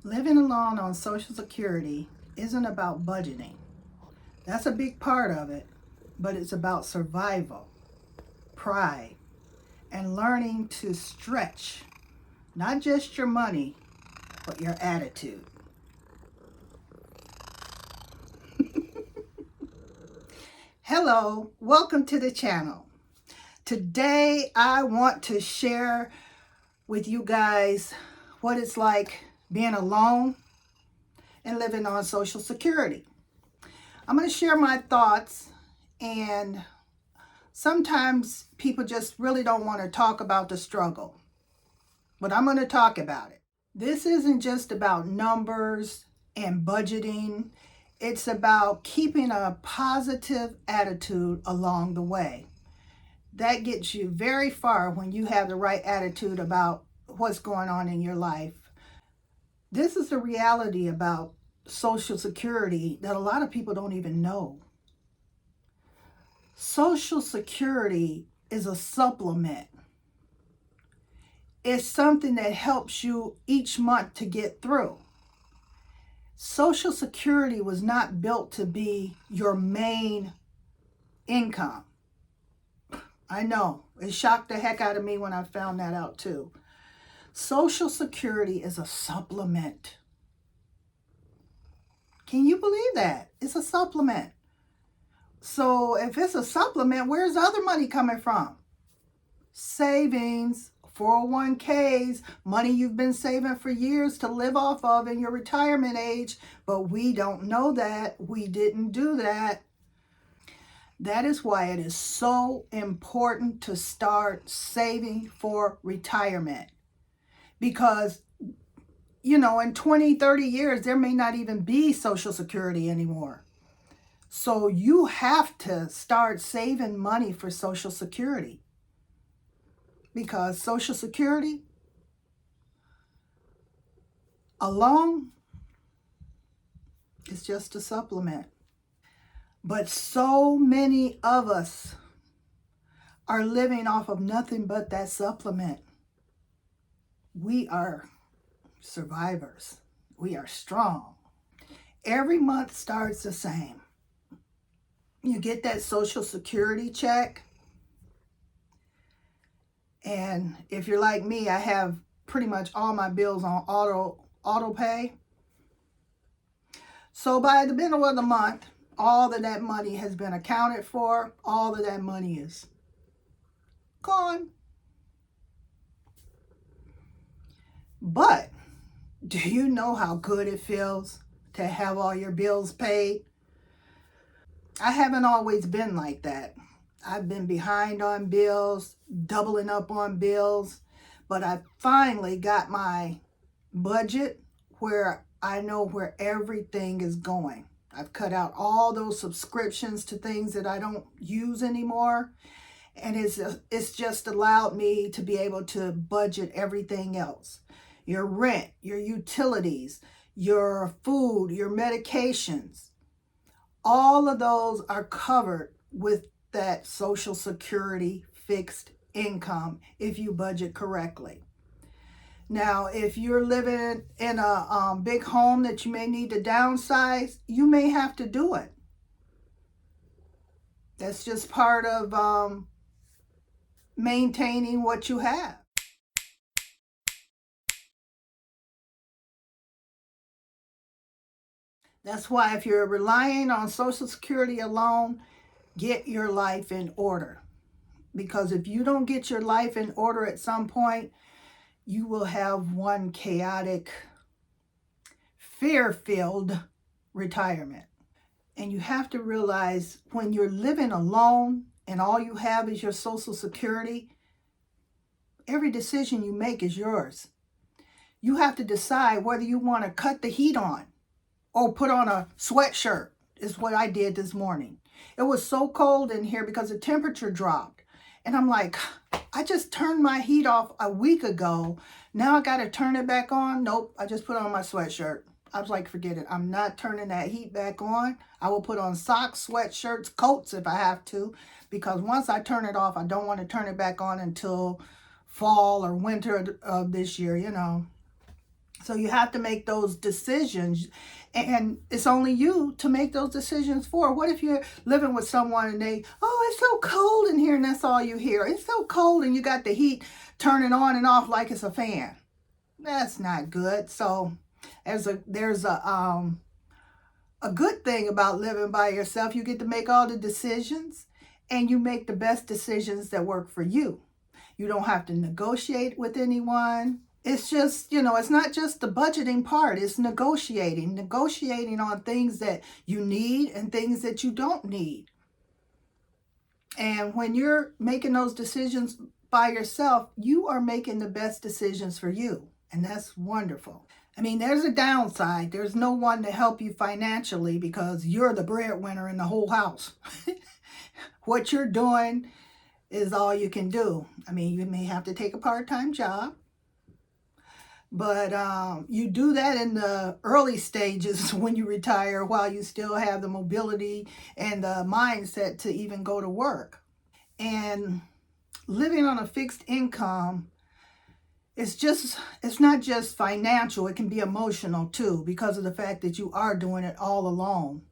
Living alone on Social Security isn't about budgeting. That's a big part of it, but it's about survival, pride, and learning to stretch not just your money, but your attitude. Hello, welcome to the channel. Today I want to share with you guys what it's like being alone and living on Social Security. I'm going to share my thoughts, and sometimes people just really don't want to talk about the struggle, but I'm going to talk about it. This isn't just about numbers and budgeting. It's about keeping a positive attitude along the way. That gets you very far when you have the right attitude about what's going on in your life. This is the reality about Social Security that a lot of people don't even know. Social Security is a supplement. It's something that helps you each month to get through. Social Security was not built to be your main income. I know, it shocked the heck out of me when I found that out too. Social Security is a supplement. Can you believe that? It's a supplement. So if it's a supplement, where's the other money coming from? Savings, 401ks, money you've been saving for years to live off of in your retirement age, but we don't know that. We didn't do that. That is why it is so important to start saving for retirement. Because, in 20, 30 years, there may not even be Social Security anymore. So you have to start saving money for Social Security. Because Social Security alone is just a supplement. But so many of us are living off of nothing but that supplement. We are survivors. We are strong. Every month starts the same. You get that Social Security check. And if you're like me, I have pretty much all my bills on auto pay. So by the middle of the month, all of that money has been accounted for. All of that money is gone. But do you know how good it feels to have all your bills paid? I haven't always been like that. I've been behind on bills, doubling up on bills, but I finally got my budget where I know where everything is going. I've cut out all those subscriptions to things that I don't use anymore, and it's just allowed me to be able to budget everything else. Your rent, your utilities, your food, your medications, all of those are covered with that Social Security fixed income if you budget correctly. Now, if you're living in a big home that you may need to downsize, you may have to do it. That's just part of maintaining what you have. That's why if you're relying on Social Security alone, get your life in order. Because if you don't get your life in order at some point, you will have one chaotic, fear-filled retirement. And you have to realize when you're living alone and all you have is your Social Security, every decision you make is yours. You have to decide whether you want to cut the heat on or put on a sweatshirt, is what I did this morning. It was so cold in here because the temperature dropped. And I'm like, I just turned my heat off a week ago. Now I got to turn it back on. Nope, I just put on my sweatshirt. I was like, forget it. I'm not turning that heat back on. I will put on socks, sweatshirts, coats if I have to. Because once I turn it off, I don't want to turn it back on until fall or winter of this year, So you have to make those decisions, and it's only you to make those decisions for. What if you're living with someone and oh, it's so cold in here, and that's all you hear. It's so cold, and you got the heat turning on and off like it's a fan. That's not good. So there's a good thing about living by yourself. You get to make all the decisions, and you make the best decisions that work for you. You don't have to negotiate with anyone. It's just, it's not just the budgeting part. It's negotiating on things that you need and things that you don't need. And when you're making those decisions by yourself, you are making the best decisions for you. And that's wonderful. I mean, there's a downside. There's no one to help you financially because you're the breadwinner in the whole house. What you're doing is all you can do. I mean, you may have to take a part-time job, but you do that in the early stages when you retire while you still have the mobility and the mindset to even go to work. And living on a fixed income, it's not just financial, it can be emotional too, because of the fact that you are doing it all alone.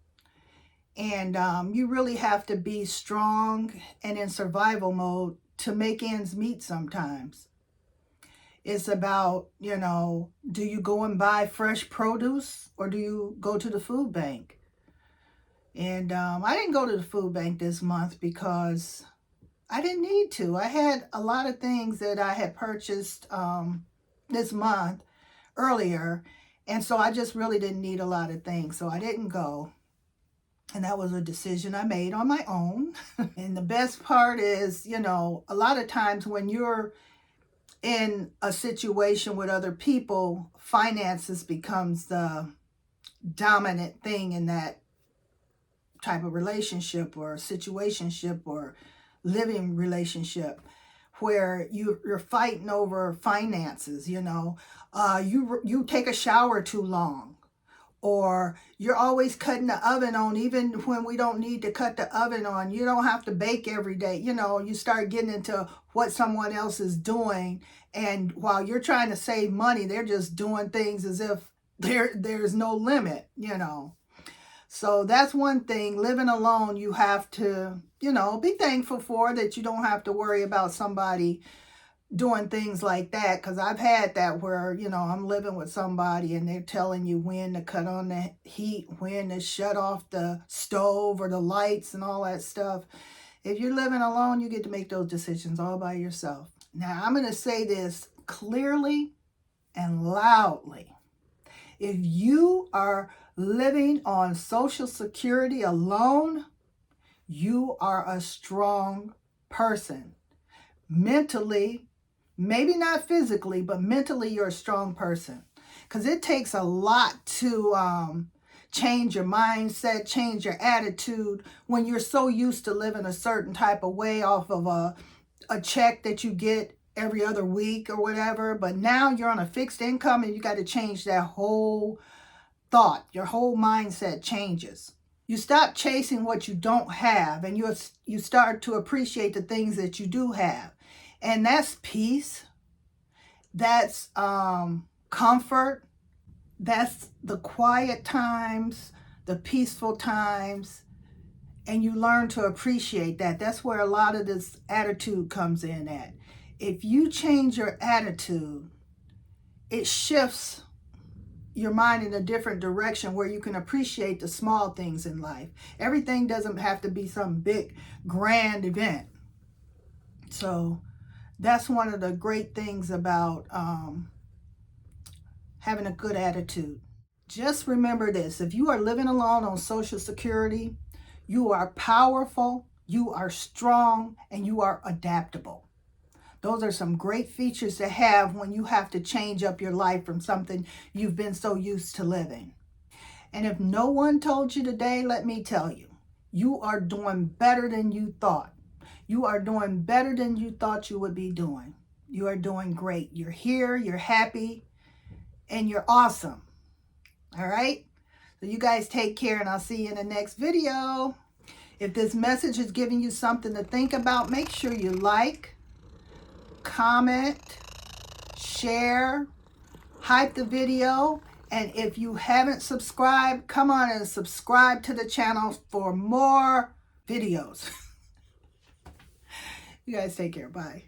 And you really have to be strong and in survival mode to make ends meet sometimes. It's about, do you go and buy fresh produce or do you go to the food bank? And I didn't go to the food bank this month because I didn't need to. I had a lot of things that I had purchased this month earlier. And so I just really didn't need a lot of things. So I didn't go. And that was a decision I made on my own. And the best part is, a lot of times when you're in a situation with other people, finances becomes the dominant thing in that type of relationship or situationship or living relationship, where you're fighting over finances. You take a shower too long, or you're always cutting the oven on even when we don't need to cut the oven on. You don't have to bake every day. You start getting into what someone else is doing, and while you're trying to save money, they're just doing things as if there's no limit. So that's one thing. Living alone, you have to, be thankful for that you don't have to worry about somebody doing things like that, because I've had that where, I'm living with somebody and they're telling you when to cut on the heat, when to shut off the stove or the lights and all that stuff. If you're living alone, you get to make those decisions all by yourself. Now, I'm going to say this clearly and loudly. If you are living on Social Security alone, you are a strong person. Mentally, maybe not physically, but mentally you're a strong person. Because it takes a lot to change your mindset, change your attitude when you're so used to living a certain type of way off of a check that you get every other week or whatever. But now you're on a fixed income and you got to change that whole thought. Your whole mindset changes. You stop chasing what you don't have, and you start to appreciate the things that you do have. And that's peace. That's comfort. That's the quiet times, the peaceful times. And you learn to appreciate that. That's where a lot of this attitude comes in at. If you change your attitude, it shifts your mind in a different direction where you can appreciate the small things in life. Everything doesn't have to be some big, grand event. So that's one of the great things about having a good attitude. Just remember this: if you are living alone on Social Security, you are powerful, you are strong, and you are adaptable. Those are some great features to have when you have to change up your life from something you've been so used to living. And if no one told you today, let me tell you, you are doing better than you thought. You are doing better than you thought you would be doing. You are doing great. You're here, you're happy, and you're awesome. All right? So you guys take care, and I'll see you in the next video. If this message is giving you something to think about, make sure you like, comment, share, hype the video. And if you haven't subscribed, come on and subscribe to the channel for more videos. You guys take care. Bye.